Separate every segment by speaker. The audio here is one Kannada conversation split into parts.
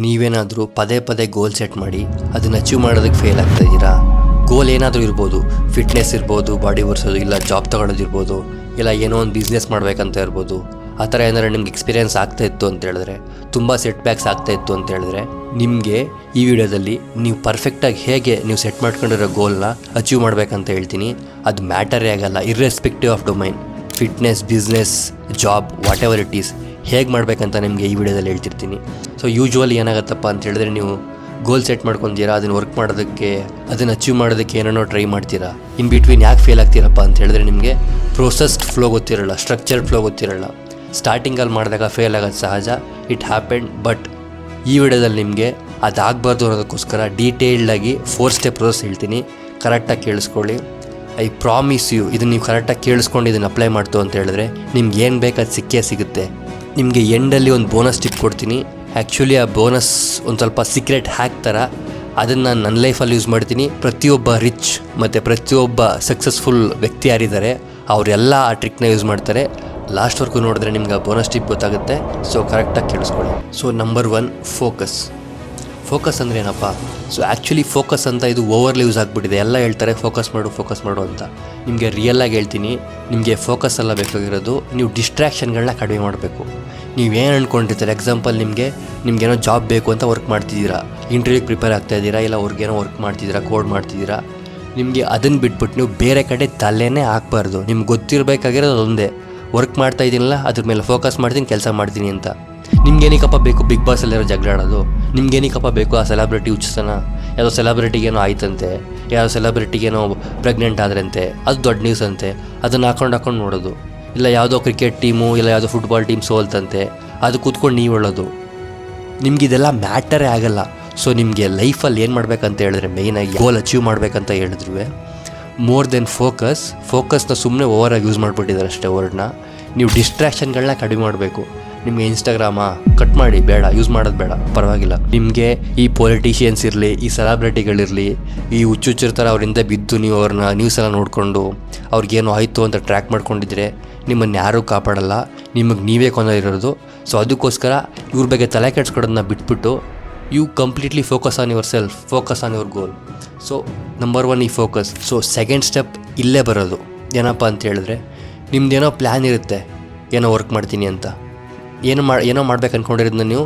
Speaker 1: ನೀವೇನಾದರೂ ಪದೇ ಪದೇ ಗೋಲ್ ಸೆಟ್ ಮಾಡಿ ಅದನ್ನು ಅಚೀವ್ ಮಾಡೋದಕ್ಕೆ ಫೇಲ್ ಆಗ್ತಾ ಇದ್ದೀರಾ? ಗೋಲ್ ಏನಾದರೂ ಇರ್ಬೋದು, ಫಿಟ್ನೆಸ್ ಇರ್ಬೋದು, ಬಾಡಿ ಒರೆಸೋದು, ಇಲ್ಲ ಜಾಬ್ ತೊಗೊಳೋದಿರ್ಬೋದು, ಇಲ್ಲ ಏನೋ ಒಂದು ಬಿಸ್ನೆಸ್ ಮಾಡಬೇಕಂತ ಇರ್ಬೋದು. ಆ ಥರ ಏನಾದ್ರು ನಿಮ್ಗೆ ಎಕ್ಸ್ಪೀರಿಯೆನ್ಸ್ ಆಗ್ತಾ ಇತ್ತು ಅಂತ ಹೇಳಿದ್ರೆ, ತುಂಬ ಸೆಟ್ ಬ್ಯಾಕ್ಸ್ ಆಗ್ತಾ ಇತ್ತು ಅಂತ ಹೇಳಿದ್ರೆ, ನಿಮಗೆ ಈ ವಿಡಿಯೋದಲ್ಲಿ ನೀವು ಪರ್ಫೆಕ್ಟಾಗಿ ಹೇಗೆ ನೀವು ಸೆಟ್ ಮಾಡ್ಕೊಂಡಿರೋ ಗೋಲ್ನ ಅಚೀವ್ ಮಾಡಬೇಕಂತ ಹೇಳ್ತೀನಿ. ಅದು ಮ್ಯಾಟರೇ ಆಗಲ್ಲ, irrespective of domain, fitness, business, job, what ever it is, ಹೇಗೆ ಮಾಡಬೇಕಂತ ನಿಮಗೆ ಈ ವಿಡಿಯೋದಲ್ಲಿ ಹೇಳ್ತಿರ್ತೀನಿ. ಸೊ ಯೂಶ್ವಲಿ ಏನಾಗುತ್ತಪ್ಪ ಅಂತ ಹೇಳಿದ್ರೆ, ನೀವು ಗೋಲ್ ಸೆಟ್ ಮಾಡ್ಕೊತೀರಾ, ಅದನ್ನು ವರ್ಕ್ ಮಾಡೋದಕ್ಕೆ, ಅದನ್ನು ಅಚೀವ್ ಮಾಡೋದಕ್ಕೆ ಏನೇನೋ ಟ್ರೈ ಮಾಡ್ತೀರಾ. ಇನ್ ಬಿಟ್ವೀನ್ ಯಾಕೆ ಫೇಲ್ ಆಗ್ತೀರಪ್ಪ ಅಂತ ಹೇಳಿದ್ರೆ, ನಿಮಗೆ ಪ್ರೋಸೆಸ್ಡ್ ಫ್ಲೋ ಗೊತ್ತಿರಲ್ಲ, ಸ್ಟ್ರಕ್ಚರ್ಡ್ ಫ್ಲೋ ಗೊತ್ತಿರಲ್ಲ. ಸ್ಟಾರ್ಟಿಂಗಲ್ಲಿ ಮಾಡಿದಾಗ ಫೇಲ್ ಆಗೋದು ಸಹಜ, ಇಟ್ ಹ್ಯಾಪೆಂಡ್. ಬಟ್ ಈ ವಿಡಿಯೋದಲ್ಲಿ ನಿಮಗೆ ಅದಾಗಬಾರ್ದು ಅನ್ನೋದಕ್ಕೋಸ್ಕರ ಡೀಟೇಲ್ಡಾಗಿ 4 ಸ್ಟೆಪ್ ಪ್ರೋಸೆಸ್ ಹೇಳ್ತೀನಿ. ಕರೆಕ್ಟಾಗಿ ಕೇಳಿಸ್ಕೊಳ್ಳಿ. ಐ ಪ್ರಾಮಿಸ್ ಯು, ಇದನ್ನು ನೀವು ಕರೆಕ್ಟಾಗಿ ಕೇಳಿಸ್ಕೊಂಡು ಇದನ್ನು ಅಪ್ಲೈ ಮಾಡ್ತು ಅಂತ ಹೇಳಿದ್ರೆ ನಿಮ್ಗೆ ಏನು ಬೇಕು ಅದು ಸಿಕ್ಕೇ ಸಿಗುತ್ತೆ. ನಿಮಗೆ ಎಂಡಲ್ಲಿ ಒಂದು ಬೋನಸ್ ಟಿಪ್ ಕೊಡ್ತೀನಿ. ಆ್ಯಕ್ಚುಲಿ ಆ ಬೋನಸ್ ಒಂದು ಸ್ವಲ್ಪ ಸೀಕ್ರೆಟ್ ಹ್ಯಾಕ್ ಥರ. ಅದನ್ನು ನಾನು ನನ್ನ ಲೈಫಲ್ಲಿ ಯೂಸ್ ಮಾಡ್ತೀನಿ. ಪ್ರತಿಯೊಬ್ಬ ರಿಚ್ ಮತ್ತು ಪ್ರತಿಯೊಬ್ಬ ಸಕ್ಸಸ್ಫುಲ್ ವ್ಯಕ್ತಿ ಯಾರಿದ್ದಾರೆ ಅವರೆಲ್ಲ ಆ ಟ್ರಿಕ್ನ ಯೂಸ್ ಮಾಡ್ತಾರೆ. ಲಾಸ್ಟ್ವರೆಗೂ ನೋಡಿದ್ರೆ ನಿಮ್ಗೆ ಆ ಬೋನಸ್ ಟಿಪ್ ಗೊತ್ತಾಗುತ್ತೆ. ಸೊ ಕರೆಕ್ಟಾಗಿ ಕೇಳಿಸ್ಕೊಳ್ಳಿ. So number 1, focus. ಫೋಕಸ್ ಅಂದರೆ ಏನಪ್ಪ? ಸೊ ಆ್ಯಕ್ಚುಲಿ ಫೋಕಸ್ ಅಂತ ಇದು ಓವರ್ಲಿ ಯೂಸ್ ಆಗಿಬಿಟ್ಟಿದೆ. ಎಲ್ಲ ಹೇಳ್ತಾರೆ ಫೋಕಸ್ ಮಾಡು ಅಂತ. ನಿಮಗೆ ರಿಯಲಾಗಿ ಹೇಳ್ತೀನಿ, ನಿಮಗೆ ಫೋಕಸ್ ಎಲ್ಲ ಬೇಕಾಗಿರೋದು, ನೀವು ಡಿಸ್ಟ್ರ್ಯಾಕ್ಷನ್ಗಳನ್ನ ಕಡಿಮೆ ಮಾಡಬೇಕು. ನೀವೇನು ಅಂದ್ಕೊಂಡಿರ್ತೀರ, ಎಕ್ಸಾಂಪಲ್ ನಿಮ್ಗೇನೋ ಜಾಬ್ ಬೇಕು ಅಂತ ವರ್ಕ್ ಮಾಡ್ತಿದ್ದೀರಾ, ಇಂಟರ್ವ್ಯೂಗೆ ಪ್ರಿಪೇರ್ ಆಗ್ತಾಯಿದ್ದೀರಾ, ಇಲ್ಲ ಅವ್ರಿಗೇನೋ ವರ್ಕ್ ಮಾಡ್ತಿದ್ದೀರಾ, ಕೋಡ್ ಮಾಡ್ತಿದ್ದೀರಾ. ನಿಮಗೆ ಅದನ್ನು ಬಿಟ್ಬಿಟ್ಟು ನೀವು ಬೇರೆ ಕಡೆ ತಲೆನೇ ಹಾಕಬಾರ್ದು. ನಿಮ್ಗೆ ಗೊತ್ತಿರಬೇಕಾಗಿರೋದು ಒಂದೇ, ವರ್ಕ್ ಮಾಡ್ತಾ ಇದ್ದೀನಲ್ಲ ಅದ್ರ ಮೇಲೆ ಫೋಕಸ್ ಮಾಡ್ತೀನಿ, ಕೆಲಸ ಮಾಡ್ತೀನಿ ಅಂತ. ನಿಮ್ಗೇನಿಕಪ್ಪ ಬೇಕು ಬಿಗ್ ಬಾಸಲ್ಲಿರೋ ಜಗಳ ಆಡೋದು? ನಿಮ್ಗೇನಿಕಪ್ಪ ಬೇಕು ಆ ಸೆಲೆಬ್ರಿಟಿ ಹುಚ್ಚತನ? ಯಾವುದೋ ಸೆಲೆಬ್ರಿಟಿಗೇನೋ ಆಯ್ತಂತೆ, ಯಾವುದೋ ಸೆಲೆಬ್ರಿಟಿಗೇನೋ ಪ್ರೆಗ್ನೆಂಟ್ ಆದ್ರಂತೆ, ಅದು ದೊಡ್ಡ ನ್ಯೂಸ್ ಅಂತೆ, ಅದನ್ನು ಹಾಕೊಂಡು ನೋಡೋದು. ಇಲ್ಲ ಯಾವುದೋ ಕ್ರಿಕೆಟ್ ಟೀಮು, ಇಲ್ಲ ಯಾವುದೋ ಫುಟ್ಬಾಲ್ ಟೀಮ್ ಸೋಲ್ತಂತೆ, ಅದು ಕೂತ್ಕೊಂಡು ನೀವು ಹೇಳೋದು. ನಿಮಗಿದೆಲ್ಲ ಮ್ಯಾಟರೇ ಆಗಲ್ಲ. ಸೊ ನಿಮಗೆ ಲೈಫಲ್ಲಿ ಏನು ಮಾಡಬೇಕಂತ ಹೇಳಿದ್ರೆ, ಮೇಯ್ನಾಗಿ ಗೋಲ್ ಅಚೀವ್ ಮಾಡಬೇಕಂತ ಹೇಳಿದ್ರು, ಮೋರ್ ದೆನ್ ಫೋಕಸ್ನ ಸುಮ್ಮನೆ ಓವರಾಗಿ ಯೂಸ್ ಮಾಡಿಬಿಟ್ಟಿದ್ದಾರೆ ಅಷ್ಟೇ ವರ್ಡ್ನ. ನೀವು ಡಿಸ್ಟ್ರ್ಯಾಕ್ಷನ್ಗಳನ್ನ ಕಡಿಮೆ ಮಾಡಬೇಕು. ನಿಮಗೆ ಇನ್ಸ್ಟಾಗ್ರಾಮಾ ಕಟ್ ಮಾಡಿ, ಬೇಡ, ಯೂಸ್ ಮಾಡೋದು ಬೇಡ, ಪರವಾಗಿಲ್ಲ. ನಿಮಗೆ ಈ ಪೊಲಿಟಿಷಿಯನ್ಸ್ ಇರಲಿ, ಈ ಸೆಲೆಬ್ರಿಟಿಗಳಿರಲಿ, ಈ ಹುಚ್ಚುಚ್ಚಿರ್ತಾರೆ, ಅವರಿಂದ ಬಿದ್ದು ನೀವು ಅವ್ರನ್ನ ನ್ಯೂಸೆಲ್ಲ ನೋಡಿಕೊಂಡು ಅವ್ರಿಗೇನೋ ಆಯಿತು ಅಂತ ಟ್ರ್ಯಾಕ್ ಮಾಡ್ಕೊಂಡಿದ್ರೆ ನಿಮ್ಮನ್ನು ಯಾರೂ ಕಾಪಾಡಲ್ಲ, ನಿಮಗೆ ನೀವೇ ಕೊಂದಿರೋದು. ಸೊ ಅದಕ್ಕೋಸ್ಕರ ಇವ್ರ ಬಗ್ಗೆ ತಲೆ ಕೆಡ್ಸ್ಕೊಡೋದನ್ನ ಬಿಟ್ಬಿಟ್ಟು you completely focus on yourself, focus on your goal. So number 1 ಈ ಫೋಕಸ್. ಸೊ ಸೆಕೆಂಡ್ ಸ್ಟೆಪ್ ಇಲ್ಲೇ ಬರೋದು. ಏನಪ್ಪ ಅಂತ ಹೇಳಿದ್ರೆ, ನಿಮ್ದೇನೋ ಪ್ಲ್ಯಾನ್ ಇರುತ್ತೆ, ಏನೋ ವರ್ಕ್ ಮಾಡ್ತೀನಿ ಅಂತ, ಏನೋ ಮಾಡ್ಬೇಕು ಅಂದ್ಕೊಂಡಿರೋದನ್ನ ನೀವು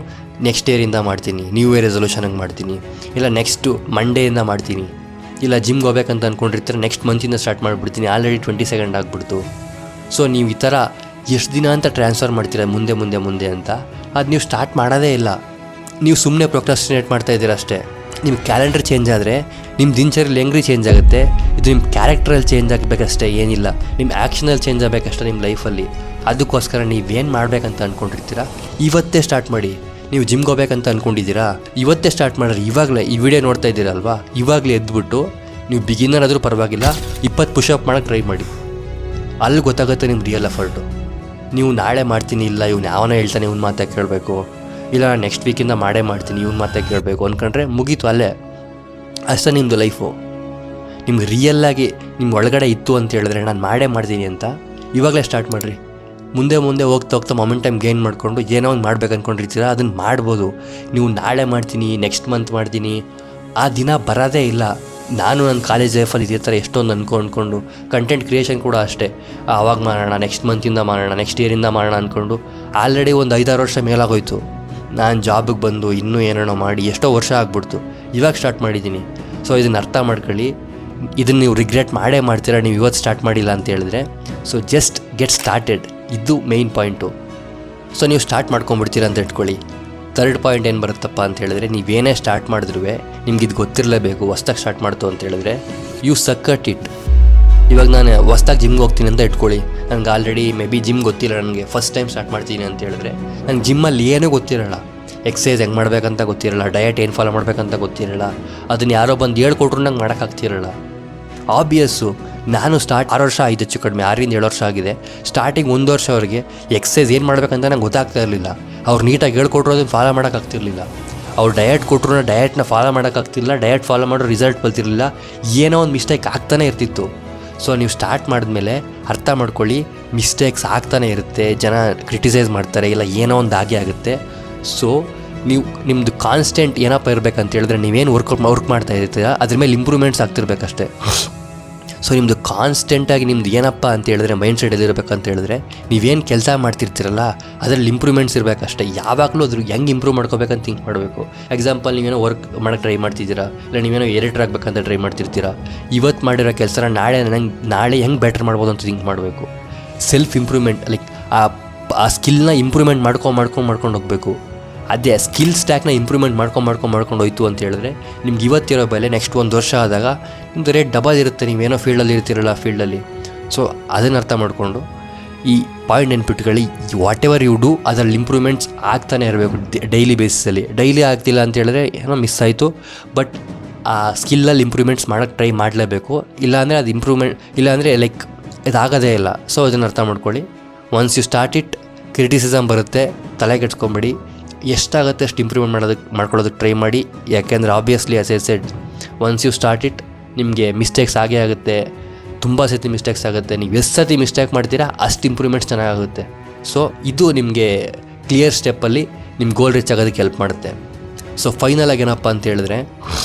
Speaker 1: ನೆಕ್ಸ್ಟ್ ಇಯರಿಂದ ಮಾಡ್ತೀನಿ, ನ್ಯೂ ಇಯರ್ ರೆಸೊಲ್ಯೂಷನಾಗಿ ಮಾಡ್ತೀನಿ, ಇಲ್ಲ ನೆಕ್ಸ್ಟು ಮಂಡೇಯಿಂದ ಮಾಡ್ತೀನಿ, ಇಲ್ಲ ಜಿಮ್ಗೆ ಹೋಗ್ಬೇಕಂತ ಅಂದ್ಕೊಂಡಿರ್ತಾರೆ, ನೆಕ್ಸ್ಟ್ ಮಂತಿಂದ ಸ್ಟಾರ್ಟ್ ಮಾಡಿಬಿಡ್ತೀನಿ, ಆಲ್ರೆಡಿ 22 ಆಗಿಬಿಡ್ತು. ಸೊ ನೀವು ಈ ಥರ ಎಷ್ಟು ದಿನ ಅಂತ ಟ್ರಾನ್ಸ್ಫರ್ ಮಾಡ್ತೀರ ಮುಂದೆ ಅಂತ, ಅದು ನೀವು ಸ್ಟಾರ್ಟ್ ಮಾಡೋದೇ ಇಲ್ಲ. ನೀವು ಸುಮ್ಮನೆ ಪ್ರೊಕ್ರಾಸ್ಟಿನೇಟ್ ಮಾಡ್ತಾ ಇದ್ದೀರ ಅಷ್ಟೇ. ನಿಮ್ಮ ಕ್ಯಾಲೆಂಡರ್ ಚೇಂಜ್ ಆದರೆ ನಿಮ್ಮ ದಿನಚರಿಯಲ್ಲಿ ಹೆಂಗ್ರಿ ಚೇಂಜ್ ಆಗುತ್ತೆ? ಇದು ನಿಮ್ಮ ಕ್ಯಾರೆಕ್ಟ್ರಲ್ಲಿ ಚೇಂಜ್ ಆಗಬೇಕಷ್ಟೇ, ಏನಿಲ್ಲ. ನಿಮ್ಮ ಆ್ಯಕ್ಷನಲ್ಲಿ ಚೇಂಜ್ ಆಗಬೇಕಷ್ಟೇ ನಿಮ್ಮ ಲೈಫಲ್ಲಿ. ಅದಕ್ಕೋಸ್ಕರ ನೀವೇನು ಮಾಡಬೇಕಂತ ಅಂದ್ಕೊಂಡಿರ್ತೀರ, ಇವತ್ತೇ ಸ್ಟಾರ್ಟ್ ಮಾಡಿ. ನೀವು ಜಿಮ್ಗೆ ಹೋಗ್ಬೇಕಂತ ಅಂದ್ಕೊಂಡಿದ್ದೀರಾ, ಇವತ್ತೇ ಸ್ಟಾರ್ಟ್ ಮಾಡಿರಿ. ಇವಾಗಲೇ ಈ ವಿಡಿಯೋ ನೋಡ್ತಾ ಇದ್ದೀರಲ್ವಾ, ಇವಾಗಲೇ ಎದ್ಬಿಟ್ಟು ನೀವು ಬಿಗಿನರ್ ಆದರೂ ಪರವಾಗಿಲ್ಲ 20 ಪುಷಪ್ ಮಾಡೋಕ್ಕೆ ಟ್ರೈ ಮಾಡಿ. ಅಲ್ಲಿ ಗೊತ್ತಾಗುತ್ತೆ ನಿಮ್ಮ ರಿಯಲ್ ಎಫರ್ಟು. ನೀವು ನಾಳೆ ಮಾಡ್ತೀನಿ, ಇಲ್ಲ ಇವ್ನು ಯಾವನ ಹೇಳ್ತಾನೆ ಇವ್ನ ಮಾತೇ ಕೇಳಬೇಕು, ಇಲ್ಲ ನೆಕ್ಸ್ಟ್ ವೀಕಿಂದ ಮಾಡ್ತೀನಿ ಇವ್ನ ಮಾತೇ ಕೇಳಬೇಕು ಅಂದ್ಕೊಂಡ್ರೆ ಮುಗೀತು, ಅಲ್ಲೇ ಅಷ್ಟೇ ನಿಮ್ಮದು ಲೈಫು. ನಿಮ್ಗೆ ರಿಯಲ್ಲಾಗಿ ನಿಮ್ಮ ಒಳಗಡೆ ಇತ್ತು ಅಂತ ಹೇಳಿದ್ರೆ ನಾನು ಮಾಡ್ತೀನಿ ಅಂತ ಇವಾಗಲೇ ಸ್ಟಾರ್ಟ್ ಮಾಡಿರಿ. ಮುಂದೆ ಹೋಗ್ತಾ ಮೊಮೆಂಟಮ್ ಗೇನ್ ಮಾಡಿಕೊಂಡು ಏನೋ ಒಂದು ಮಾಡ್ಬೇಕು ಅಂದ್ಕೊಂಡಿರ್ತೀರ, ಅದನ್ನು ಮಾಡ್ಬೋದು. ನೀವು ನಾಳೆ ಮಾಡ್ತೀನಿ, ನೆಕ್ಸ್ಟ್ ಮಂತ್ ಮಾಡ್ತೀನಿ, ಆ ದಿನ ಬರೋದೇ ಇಲ್ಲ. ನಾನು ನನ್ನ ಕಾಲೇಜ್ ಲೈಫಲ್ಲಿ ಇದೇ ಥರ ಎಷ್ಟೊಂದು ಅಂದ್ಕೊಂಡು ಕಂಟೆಂಟ್ ಕ್ರಿಯೇಷನ್ ಕೂಡ ಅಷ್ಟೇ, ಆವಾಗ ಮಾಡೋಣ, ನೆಕ್ಸ್ಟ್ ಮಂತಿಂದ ಮಾಡೋಣ, ನೆಕ್ಸ್ಟ್ ಇಯರಿಂದ ಮಾಡೋಣ ಅಂದ್ಕೊಂಡು ಆಲ್ರೆಡಿ ಒಂದು 5-6 ವರ್ಷ ಮೇಲಾಗೋಯ್ತು. ನಾನು ಜಾಬಿಗೆ ಬಂದು ಇನ್ನೂ ಏನೇನೋ ಮಾಡಿ ಎಷ್ಟೋ ವರ್ಷ ಆಗ್ಬಿಡ್ತು, ಇವಾಗ ಸ್ಟಾರ್ಟ್ ಮಾಡಿದ್ದೀನಿ. ಸೊ ಇದನ್ನು ಅರ್ಥ ಮಾಡ್ಕೊಳ್ಳಿ. ಇದನ್ನು ನೀವು ರಿಗ್ರೆಟ್ ಮಾಡ್ತೀರಾ ನೀವು ಇವತ್ತು ಸ್ಟಾರ್ಟ್ ಮಾಡಿಲ್ಲ ಅಂತ ಹೇಳಿದ್ರೆ. ಸೊ ಜಸ್ಟ್ ಗೆಟ್ ಸ್ಟಾರ್ಟೆಡ್, ಇದು ಮೇಯ್ನ್ ಪಾಯಿಂಟು. ಸೊ ನೀವು ಸ್ಟಾರ್ಟ್ ಮಾಡ್ಕೊಂಬಿಡ್ತೀರ ಅಂತ ಇಟ್ಕೊಳ್ಳಿ. 3rd ಪಾಯಿಂಟ್ ಏನು ಬರುತ್ತಪ್ಪ ಅಂತ ಹೇಳಿದ್ರೆ, ನೀವೇನೇ ಸ್ಟಾರ್ಟ್ ಮಾಡಿದ್ರೂ ನಿಮ್ಗೆ ಇದು ಗೊತ್ತಿರಲೇಬೇಕು. ಹೊಸ್ದಾಗಿ ಸ್ಟಾರ್ಟ್ ಮಾಡ್ತು ಅಂತ ಹೇಳಿದ್ರೆ ಯು ಸಕ್ಕಟ್ ಇಟ್. ಇವಾಗ ನಾನು ಹೊಸ್ದಾಗಿ ಜಿಮ್ಗೆ ಹೋಗ್ತೀನಿ ಅಂತ ಇಟ್ಕೊಳ್ಳಿ. ನನಗೆ ಆಲ್ರೆಡಿ ಮೇ ಬಿ ಜಿಮ್ ಗೊತ್ತಿಲ್ಲ, ನನಗೆ ಫಸ್ಟ್ ಟೈಮ್ ಸ್ಟಾರ್ಟ್ ಮಾಡ್ತೀನಿ ಅಂತ ಹೇಳಿದ್ರೆ ನನಗೆ ಜಿಮ್ಮಲ್ಲಿ ಏನೂ ಗೊತ್ತಿರಲ್ಲ. ಎಕ್ಸಸೈಸ್ ಹೆಂಗೆ ಮಾಡಬೇಕಂತ ಗೊತ್ತಿರಲ್ಲ, ಡಯಟ್ ಏನು ಫಾಲೋ ಮಾಡಬೇಕಂತ ಗೊತ್ತಿರಲ್ಲ, ಅದನ್ನು ಯಾರೋ ಬಂದು ಹೇಳ್ಕೊಟ್ರು ನಂಗೆ ಮಾಡೋಕ್ಕಾಗ್ತಿರಲ್ಲ. ಆಬ್ವಿಯಸ್ಸು, ನಾನು 6 ವರ್ಷ ಆಯಿತು, ಹೆಚ್ಚು ಕಡಿಮೆ 6-7 ವರ್ಷ ಆಗಿದೆ. ಸ್ಟಾರ್ಟಿಂಗ್ 1 ವರ್ಷವರೆಗೆ ಎಕ್ಸಸೈಸ್ ಏನು ಮಾಡಬೇಕಂತ ನಂಗೆ ಗೊತ್ತಾಗ್ತಾ ಇರಲಿಲ್ಲ. ಅವ್ರು ನೀಟಾಗಿ ಹೇಳ್ಕೊಟ್ರು ಅದನ್ನು ಫಾಲೋ ಮಾಡೋಕ್ಕಾಗ್ತಿರ್ಲಿಲ್ಲ. ಅವ್ರು ಡಯಟ್ ಕೊಟ್ಟರು ಡಯಟ್ನ ಫಾಲೋ ಮಾಡೋಕ್ಕಾಗ್ತಿಲ್ಲ, ಡಯಟ್ ಫಾಲೋ ಮಾಡೋ ರಿಸಲ್ಟ್ ಬರ್ತಿರಲಿಲ್ಲ, ಏನೋ ಒಂದು ಮಿಸ್ಟೇಕ್ ಆಗ್ತಾನೆ ಇರ್ತಿತ್ತು. ಸೊ ನೀವು ಸ್ಟಾರ್ಟ್ ಮಾಡಿದ್ಮೇಲೆ ಅರ್ಥ ಮಾಡ್ಕೊಳ್ಳಿ, ಮಿಸ್ಟೇಕ್ಸ್ ಆಗ್ತಾನೆ ಇರುತ್ತೆ, ಜನ ಕ್ರಿಟಿಸೈಸ್ ಮಾಡ್ತಾರೆ, ಇಲ್ಲ ಏನೋ ಒಂದು ಆಗೇ ಆಗುತ್ತೆ. ಸೊ ನೀವು ನಿಮ್ಮದು ಕಾನ್ಸ್ಟೆಂಟ್ ಏನಪ್ಪ ಇರಬೇಕಂತ ಹೇಳಿದ್ರೆ ನೀವೇನು ವರ್ಕ್ ಮಾಡ್ತಾ ಇರ್ತೀರ ಅದ್ರ ಮೇಲೆ ಇಂಪ್ರೂವ್ಮೆಂಟ್ಸ್ ಆಗ್ತಿರ್ಬೇಕಷ್ಟೇ. ಸೊ ನಿಮ್ಮದು ಕಾನ್ಸ್ಟೆಂಟಾಗಿ ನಿಮ್ದು ಏನಪ್ಪ ಅಂತ ಹೇಳಿದ್ರೆ ಮೈಂಡ್ ಸೆಟ್ ಎಲ್ಲಿರಬೇಕಂತ ಹೇಳಿದ್ರೆ ನೀವೇನು ಕೆಲಸ ಮಾಡ್ತಿರ್ತೀರಲ್ಲ ಅದರಲ್ಲಿ ಇಂಪ್ರೂವ್ಮೆಂಟ್ಸ್ ಇರಬೇಕಷ್ಟೇ. ಯಾವಾಗಲೂ ಅದ್ರ ಹೆಂಗೆ ಇಂಪ್ರೂವ್ ಮಾಡ್ಕೋಬೇಕಂತ ಥಿಂಕ್ ಮಾಡಬೇಕು. ಎಕ್ಸಾಂಪಲ್ ನೀವೇನೋ ವರ್ಕ್ ಮಾಡೋಕ್ಕೆ ಟ್ರೈ ಮಾಡ್ತಿದ್ದೀರಾ, ಇಲ್ಲ ನೀವೇನೋ ಎಡಿಟರ್ ಆಗಬೇಕಂತ ಟ್ರೈ ಮಾಡ್ತಿರ್ತೀರಾ. ಇವತ್ತು ಮಾಡಿರೋ ಕೆಲಸನ ನಾಳೆ ಹೆಂಗೆ ಬೆಟರ್ ಮಾಡ್ಬೋದು ಅಂತ ಥಿಂಕ್ ಮಾಡಬೇಕು. ಸೆಲ್ಫ್ ಇಂಪ್ರೂವ್ಮೆಂಟ್ ಲೈಕ್ ಆ ಸ್ಕಿಲ್ನ ಇಂಪ್ರೂವ್ಮೆಂಟ್ ಮಾಡ್ಕೊಂಡು ಹೋಗಬೇಕು. ಅದೇ ಸ್ಕಿಲ್ ಸ್ಟ್ಯಾಕ್ನ ಇಂಪ್ರೂವ್ಮೆಂಟ್ ಮಾಡ್ಕೊಂಡು ಹೋಯ್ತು ಅಂತ ಹೇಳಿದ್ರೆ ನಿಮ್ಗೆ ಇವತ್ತಿರೋ ಬೆಲೆ ನೆಕ್ಸ್ಟ್ 1 ವರ್ಷ ಆದಾಗ ನಿಮ್ಮದು ರೇಟ್ ಡಬಲ್ ಇರುತ್ತೆ. ನೀವೇನೋ ಫೀಲ್ಡಲ್ಲಿ ಇರ್ತಿರಲ್ಲ ಫೀಲ್ಡಲ್ಲಿ. ಸೊ ಅದನ್ನು ಅರ್ಥ ಮಾಡಿಕೊಂಡು ಈ ಪಾಯಿಂಟ್ ನೆನ್ಪಿಟ್ಕೊಳ್ಳಿ. ವಾಟ್ ಎವರ್ ಯು ಡೂ ಅದರಲ್ಲಿ ಇಂಪ್ರೂವ್ಮೆಂಟ್ಸ್ ಆಗ್ತಾನೆ ಇರಬೇಕು ಡೈಲಿ ಬೇಸಿಸಲ್ಲಿ. ಡೈಲಿ ಆಗ್ತಿಲ್ಲ ಅಂತ ಹೇಳಿದ್ರೆ ಏನೋ ಮಿಸ್ ಆಯಿತು. ಬಟ್ ಆ ಸ್ಕಿಲ್ಲಲ್ಲಿ ಇಂಪ್ರೂವ್ಮೆಂಟ್ಸ್ ಮಾಡೋಕ್ಕೆ ಟ್ರೈ ಮಾಡಲೇಬೇಕು. ಇಲ್ಲಾಂದರೆ ಅದು ಇಂಪ್ರೂವ್ಮೆಂಟ್ ಇಲ್ಲಾಂದರೆ ಲೈಕ್ ಇದಾಗೋದೇ ಇಲ್ಲ. ಸೊ ಅದನ್ನು ಅರ್ಥ ಮಾಡ್ಕೊಳ್ಳಿ. Once you start it criticism ಬರುತ್ತೆ, ತಲೆ ಕೆಡ್ಸ್ಕೊಂಬೇಡಿ. ಎಷ್ಟಾಗುತ್ತೆ ಅಷ್ಟು ಇಂಪ್ರೂವ್ಮೆಂಟ್ ಮಾಡ್ಕೊಳ್ಳೋದಕ್ಕೆ ಟ್ರೈ ಮಾಡಿ. ಯಾಕೆಂದರೆ obviously as I said once you start it ನಿಮಗೆ ಮಿಸ್ಟೇಕ್ಸ್ ಆಗೇ ಆಗುತ್ತೆ. ತುಂಬ ಸತಿ ಮಿಸ್ಟೇಕ್ಸ್ ಆಗುತ್ತೆ. ನೀವು ಎಷ್ಟು ಸತಿ ಮಿಸ್ಟೇಕ್ ಮಾಡ್ತೀರಾ ಅಷ್ಟು ಇಂಪ್ರೂವ್ಮೆಂಟ್ಸ್ ಚೆನ್ನಾಗುತ್ತೆ. ಸೊ ಇದು ನಿಮಗೆ ಕ್ಲಿಯರ್ ಸ್ಟೆಪ್ಪಲ್ಲಿ ನಿಮ್ಮ ಗೋಲ್ ರೀಚ್ ಆಗೋದಕ್ಕೆ ಹೆಲ್ಪ್ ಮಾಡುತ್ತೆ. ಸೊ ಫೈನಲಾಗಿ ಏನಪ್ಪ ಅಂತ ಹೇಳಿದ್ರೆ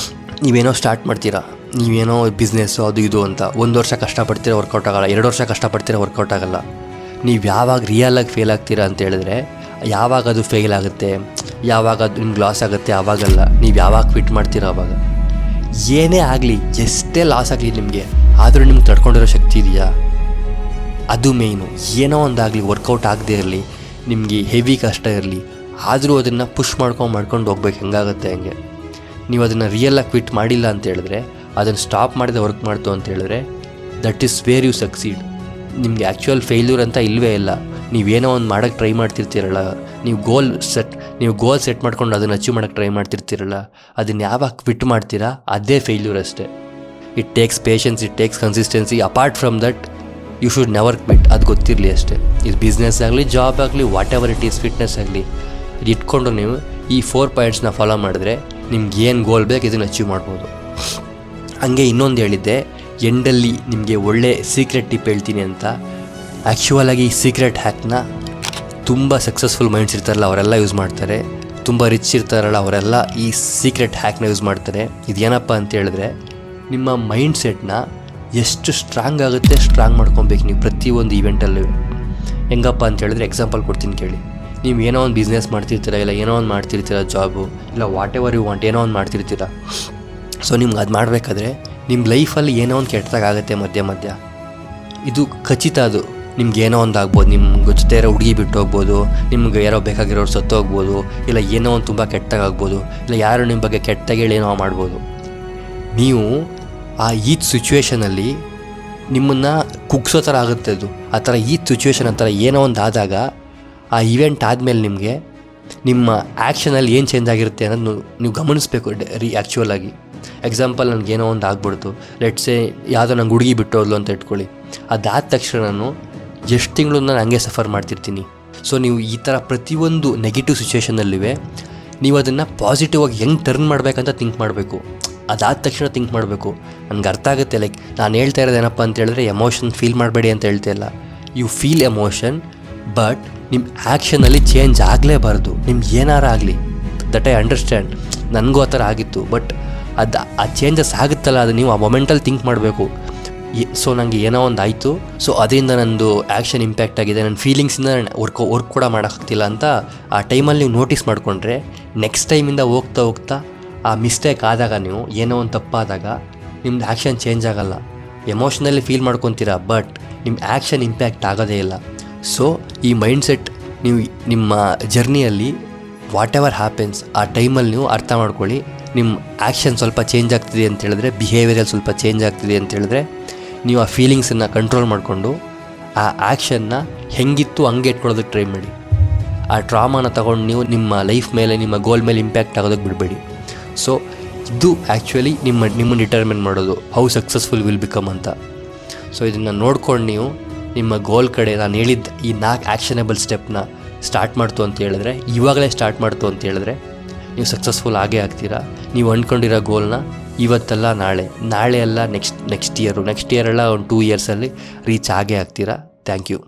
Speaker 1: ನೀವೇನೋ ಸ್ಟಾರ್ಟ್ ಮಾಡ್ತೀರಾ, ನೀವೇನೋ ಬಿಸ್ನೆಸ್ಸು ಅದು ಇದು ಅಂತ 1 ವರ್ಷ ಕಷ್ಟಪಡ್ತೀರಾ ವರ್ಕೌಟ್ ಆಗೋಲ್ಲ, 2 ವರ್ಷ ಕಷ್ಟಪಡ್ತೀರಾ ವರ್ಕೌಟ್ ಆಗೋಲ್ಲ. ನೀವು ಯಾವಾಗ ರಿಯಲಾಗಿ ಫೇಲ್ ಆಗ್ತೀರಾ ಅಂತ ಹೇಳಿದ್ರೆ ಯಾವಾಗ ಅದು ಫೇಲ್ ಆಗುತ್ತೆ, ಯಾವಾಗ ಅದು ನಿಮ್ಗೆ ಲಾಸ್ ಆಗುತ್ತೆ ಆವಾಗಲ್ಲ. ನೀವು ಯಾವಾಗ ಕ್ವಿಟ್ ಮಾಡ್ತೀರೋ ಆವಾಗ. ಏನೇ ಆಗಲಿ, ಎಷ್ಟೇ ಲಾಸ್ ಆಗಲಿ ನಿಮಗೆ, ಆದರೂ ನಿಮ್ಗೆ ತಡ್ಕೊಂಡಿರೋ ಶಕ್ತಿ ಇದೆಯಾ ಅದು ಮೇಯ್ನು. ಏನೋ ಒಂದಾಗಲಿ ವರ್ಕೌಟ್ ಆಗದೆ ಇರಲಿ, ನಿಮಗೆ ಹೆವಿ ಕಷ್ಟ ಇರಲಿ, ಆದರೂ ಅದನ್ನು ಪುಷ್ ಮಾಡ್ಕೊಂಡು ಹೋಗ್ಬೇಕು. ಹೆಂಗಾಗುತ್ತೆ ಹಂಗೆ. ನೀವು ಅದನ್ನು ರಿಯಲಾಗಿ ಕ್ವಿಟ್ ಮಾಡಿಲ್ಲ ಅಂತ ಹೇಳಿದ್ರೆ, ಅದನ್ನು ಸ್ಟಾಪ್ ಮಾಡಿದೆ ವರ್ಕ್ ಮಾಡ್ತು ಅಂತ ಹೇಳಿದ್ರೆ that is where you succeed. ನಿಮಗೆ ಆ್ಯಕ್ಚುಯಲ್ ಫೇಲ್ಯೂರ್ ಅಂತ ಇಲ್ಲವೇ ಇಲ್ಲ. ನೀವೇನೋ ಒಂದು ಮಾಡೋಕ್ಕೆ ಟ್ರೈ ಮಾಡ್ತಿರ್ತೀರಲ್ಲ, ನೀವು ಗೋಲ್ ಸೆಟ್ ಮಾಡ್ಕೊಂಡು ಅದನ್ನು ಅಚೀವ್ ಮಾಡೋಕ್ಕೆ ಟ್ರೈ ಮಾಡ್ತಿರ್ತೀರಲ್ಲ, ಅದನ್ನು ಯಾವಾಗ ಕ್ವಿಟ್ ಮಾಡ್ತೀರಾ ಅದೇ ಫೇಲ್ಯೂರ್ ಅಷ್ಟೇ. It takes patience, it takes consistency. Apart from that you should never quit. ಅದು ಗೊತ್ತಿರಲಿ ಅಷ್ಟೇ. ಇದು ಬಿಸ್ನೆಸ್ ಆಗಲಿ, ಜಾಬ್ ಆಗಲಿ, whatever it is, fitness ಆಗಲಿ, ಇದು ಇಟ್ಕೊಂಡು ನೀವು ಈ 4 ಪಾಯಿಂಟ್ಸ್ನ ಫಾಲೋ ಮಾಡಿದ್ರೆ ನಿಮ್ಗೆ ಏನು ಗೋಲ್ ಬೇಕು ಇದನ್ನು ಅಚೀವ್ ಮಾಡ್ಬೋದು. ಹಂಗೆ ಇನ್ನೊಂದು ಹೇಳಿದ್ದೆ, ಎಂಡಲ್ಲಿ ನಿಮಗೆ ಒಳ್ಳೆ ಸೀಕ್ರೆಟ್ ಟಿಪ್ ಹೇಳ್ತೀನಿ ಅಂತ. ಆ್ಯಕ್ಚುವಲಾಗಿ ಈ ಸೀಕ್ರೆಟ್ ಹ್ಯಾಕ್ನ ತುಂಬ ಸಕ್ಸಸ್ಫುಲ್ ಮೈಂಡ್ಸ್ ಇರ್ತಾರಲ್ಲ ಅವರೆಲ್ಲ ಯೂಸ್ ಮಾಡ್ತಾರೆ. ತುಂಬ ರಿಚ್ ಇರ್ತಾರಲ್ಲ ಅವರೆಲ್ಲ ಈ ಸೀಕ್ರೆಟ್ ಹ್ಯಾಕ್ನ ಯೂಸ್ ಮಾಡ್ತಾರೆ. ಇದೇನಪ್ಪ ಅಂತ ಹೇಳಿದ್ರೆ ನಿಮ್ಮ ಮೈಂಡ್ ಸೆಟ್ನ ಎಷ್ಟು ಸ್ಟ್ರಾಂಗ್ ಆಗುತ್ತೆ ಸ್ಟ್ರಾಂಗ್ ಮಾಡ್ಕೊಬೇಕು ನೀವು ಪ್ರತಿಯೊಂದು ಈವೆಂಟಲ್ಲೂ. ಹೆಂಗಪ್ಪ ಅಂತ ಹೇಳಿದ್ರೆ ಎಕ್ಸಾಂಪಲ್ ಕೊಡ್ತೀನಿ ಕೇಳಿ. ನೀವು ಏನೋ ಒಂದು ಬಿಸ್ನೆಸ್ ಮಾಡ್ತಿರ್ತೀರ, ಇಲ್ಲ ಏನೋ ಒಂದು ಮಾಡ್ತಿರ್ತೀರ, ಜಾಬು ಇಲ್ಲ ವಾಟ್ ಎವರ್ ಯು ವಾಂಟ್, ಏನೋ ಒಂದು ಮಾಡ್ತಿರ್ತೀರ. ಸೊ ನಿಮ್ಗೆ ಅದು ಮಾಡಬೇಕಾದ್ರೆ ನಿಮ್ಮ ಲೈಫಲ್ಲಿ ಏನೋ ಒಂದು ಕೆಟ್ಟದಾಗುತ್ತೆ ಮಧ್ಯ. ಇದು ಖಚಿತ. ಅದು ನಿಮ್ಗೆ ಏನೋ ಒಂದು ಆಗ್ಬೋದು, ನಿಮ್ಮ ಜೊತೆ ಇರೋ ಹುಡುಗಿ ಬಿಟ್ಟು ಹೋಗ್ಬೋದು, ನಿಮ್ಗೆ ಯಾರೋ ಬೇಕಾಗಿರೋರು ಸತ್ತು ಹೋಗ್ಬೋದು, ಇಲ್ಲ ಏನೋ ಒಂದು ತುಂಬ ಕೆಟ್ಟದಾಗ್ಬೋದು, ಇಲ್ಲ ಯಾರು ನಿಮ್ಮ ಬಗ್ಗೆ ಕೆಟ್ಟದಾಗಿ ಹೇಳಿ ಏನೋ ಮಾಡ್ಬೋದು. ನೀವು ಈ ಸಿಚುವೇಷನಲ್ಲಿ ನಿಮ್ಮನ್ನು ಕುಗ್ಸೋ ಥರ ಆಗುತ್ತೆ ಅದು. ಆ ಥರ ಈ ಸಿಚುವೇಷನ್ ಆ ಥರ ಏನೋ ಒಂದು ಆದಾಗ ಆ ಇವೆಂಟ್ ಆದಮೇಲೆ ನಿಮಗೆ ನಿಮ್ಮ ಆ್ಯಕ್ಷನಲ್ಲಿ ಏನು ಚೇಂಜ್ ಆಗಿರುತ್ತೆ ಅನ್ನೋದು ನೀವು ಗಮನಿಸಬೇಕು ಆ್ಯಕ್ಚುಲಾಗಿ. ಎಕ್ಸಾಂಪಲ್ ನನಗೇನೋ ಒಂದು ಆಗ್ಬಿಡ್ತು, ಲೆಟ್ಸೇ ಯಾವುದೋ ನಂಗೆ ಹುಡುಗಿ ಬಿಟ್ಟೋದ್ಲು ಅಂತ ಇಟ್ಕೊಳ್ಳಿ. ಅದಾದ ತಕ್ಷಣ ನಾನು ಎಷ್ಟು ತಿಂಗಳು ನಾನು ಹಂಗೆ ಸಫರ್ ಮಾಡ್ತಿರ್ತೀನಿ. ಸೊ ನೀವು ಈ ಥರ ಪ್ರತಿಯೊಂದು ನೆಗೆಟಿವ್ ಸಿಚುವೇಷನಲ್ಲಿವೆ ನೀವು ಅದನ್ನು ಪಾಸಿಟಿವ್ ಆಗಿ ಹೆಂಗೆ ಟರ್ನ್ ಮಾಡಬೇಕಂತ ಥಿಂಕ್ ಮಾಡಬೇಕು. ಅದಾದ ತಕ್ಷಣ ಥಿಂಕ್ ಮಾಡಬೇಕು. ನನಗೆ ಅರ್ಥ ಆಗುತ್ತೆ. ಲೈಕ್ ನಾನು ಹೇಳ್ತಾ ಇರೋದು ಏನಪ್ಪ ಅಂತ ಹೇಳಿದ್ರೆ ಎಮೋಷನ್ ಫೀಲ್ ಮಾಡಬೇಡಿ ಅಂತ ಹೇಳ್ತಾ ಇಲ್ಲ. ಯು ಫೀಲ್ ಎಮೋಷನ್, ಬಟ್ ನಿಮ್ಮ ಆ್ಯಕ್ಷನಲ್ಲಿ ಚೇಂಜ್ ಆಗಲೇಬಾರ್ದು. ನಿಮ್ಗೆ ಏನಾರು ಆಗಲಿ, ದಟ್ ಐ ಅಂಡರ್ಸ್ಟ್ಯಾಂಡ್. ನನಗೂ ಆ ಥರ ಆಗಿತ್ತು. ಬಟ್ ಆ ಚೇಂಜಸ್ ಆಗುತ್ತಲ್ಲ, ಅದು ನೀವು ಆ ಮೊಮೆಂಟಲ್ಲಿ ಥಿಂಕ್ ಮಾಡಬೇಕು. ಸೊ ನನಗೆ ಏನೋ ಒಂದು ಆಯಿತು, ಸೊ ಅದರಿಂದ ನಂದು ಆ್ಯಕ್ಷನ್ ಇಂಪ್ಯಾಕ್ಟ್ ಆಗಿದೆ, ನನ್ನ ಫೀಲಿಂಗ್ಸಿಂದ ವರ್ಕ್ ಕೂಡ ಮಾಡೋಕ್ಕಾಗ್ತಿಲ್ಲ ಅಂತ ಆ ಟೈಮಲ್ಲಿ ನೀವು ನೋಟಿಸ್ ಮಾಡಿಕೊಂಡ್ರೆ ನೆಕ್ಸ್ಟ್ ಟೈಮಿಂದ ಹೋಗ್ತಾ ಆ ಮಿಸ್ಟೇಕ್ ಆದಾಗ, ನೀವು ಏನೋ ಒಂದು ತಪ್ಪಾದಾಗ ನಿಮ್ದು ಆ್ಯಕ್ಷನ್ ಚೇಂಜ್ ಆಗೋಲ್ಲ. ಎಮೋಷ್ನಲಿ ಫೀಲ್ ಮಾಡ್ಕೊತೀರಾ, ಬಟ್ ನಿಮ್ಮ ಆ್ಯಕ್ಷನ್ ಇಂಪ್ಯಾಕ್ಟ್ ಆಗೋದೇ ಇಲ್ಲ. ಸೊ ಈ ಮೈಂಡ್ಸೆಟ್ ನೀವು ನಿಮ್ಮ ಜರ್ನಿಯಲ್ಲಿ ವಾಟ್ ಎವರ್ ಹ್ಯಾಪನ್ಸ್ ಆ ಟೈಮಲ್ಲಿ ನೀವು ಅರ್ಥ ಮಾಡ್ಕೊಳ್ಳಿ. ನಿಮ್ಮ ಆ್ಯಕ್ಷನ್ ಸ್ವಲ್ಪ ಚೇಂಜ್ ಆಗ್ತಿದೆ ಅಂತ ಹೇಳಿದ್ರೆ, ಬಿಹೇವಿಯರಲ್ಲಿ ಸ್ವಲ್ಪ ಚೇಂಜ್ ಆಗ್ತಿದೆ ಅಂತ ಹೇಳಿದ್ರೆ, ನೀವು ಆ ಫೀಲಿಂಗ್ಸನ್ನು ಕಂಟ್ರೋಲ್ ಮಾಡಿಕೊಂಡು ಆ ಆ್ಯಕ್ಷನ್ನ ಹೆಂಗಿತ್ತು ಹಂಗೆ ಇಟ್ಕೊಳ್ಳೋದಕ್ಕೆ ಟ್ರೈ ಮಾಡಿ. ಆ ಟ್ರಾಮಾನ ತಗೊಂಡು ನೀವು ನಿಮ್ಮ ಲೈಫ್ ಮೇಲೆ, ನಿಮ್ಮ ಗೋಲ್ ಮೇಲೆ ಇಂಪ್ಯಾಕ್ಟ್ ಆಗೋದಕ್ಕೆ ಬಿಡಬೇಡಿ. ಸೊ ಇದು ಆ್ಯಕ್ಚುಲಿ ನಿಮ್ಮನ್ನು ಡಿಟರ್ಮಿನ್ ಮಾಡೋದು ಹೌ ಸಕ್ಸಸ್ಫುಲ್ ವಿಲ್ ಬಿಕಮ್ ಅಂತ. ಸೊ ಇದನ್ನು ನೋಡ್ಕೊಂಡು ನೀವು ನಿಮ್ಮ ಗೋಲ್ ಕಡೆ ನಾನು ಹೇಳಿದ್ದ ಈ 4 ಆ್ಯಕ್ಷನೇಬಲ್ ಸ್ಟೆಪ್ನ ಸ್ಟಾರ್ಟ್ ಮಾಡ್ತು ಅಂತ ಹೇಳಿದ್ರೆ, ಇವಾಗಲೇ ಸ್ಟಾರ್ಟ್ ಮಾಡ್ತು ಅಂತ ಹೇಳಿದ್ರೆ ನೀವು ಸಕ್ಸಸ್ಫುಲ್ ಆಗೇ ಆಗ್ತೀರಾ. ನೀವು ಅಂದ್ಕೊಂಡಿರೋ ಗೋಲ್ನ ಇವತ್ತಲ್ಲ ನಾಳೆ ಅಲ್ಲ ನೆಕ್ಸ್ಟ್ ಇಯರ್ ಎಲ್ಲ ಒಂದು 2 ಇಯರ್ಸಲ್ಲಿ ರೀಚ್ ಆಗೇ ಆಗ್ತೀರಾ. Thank you.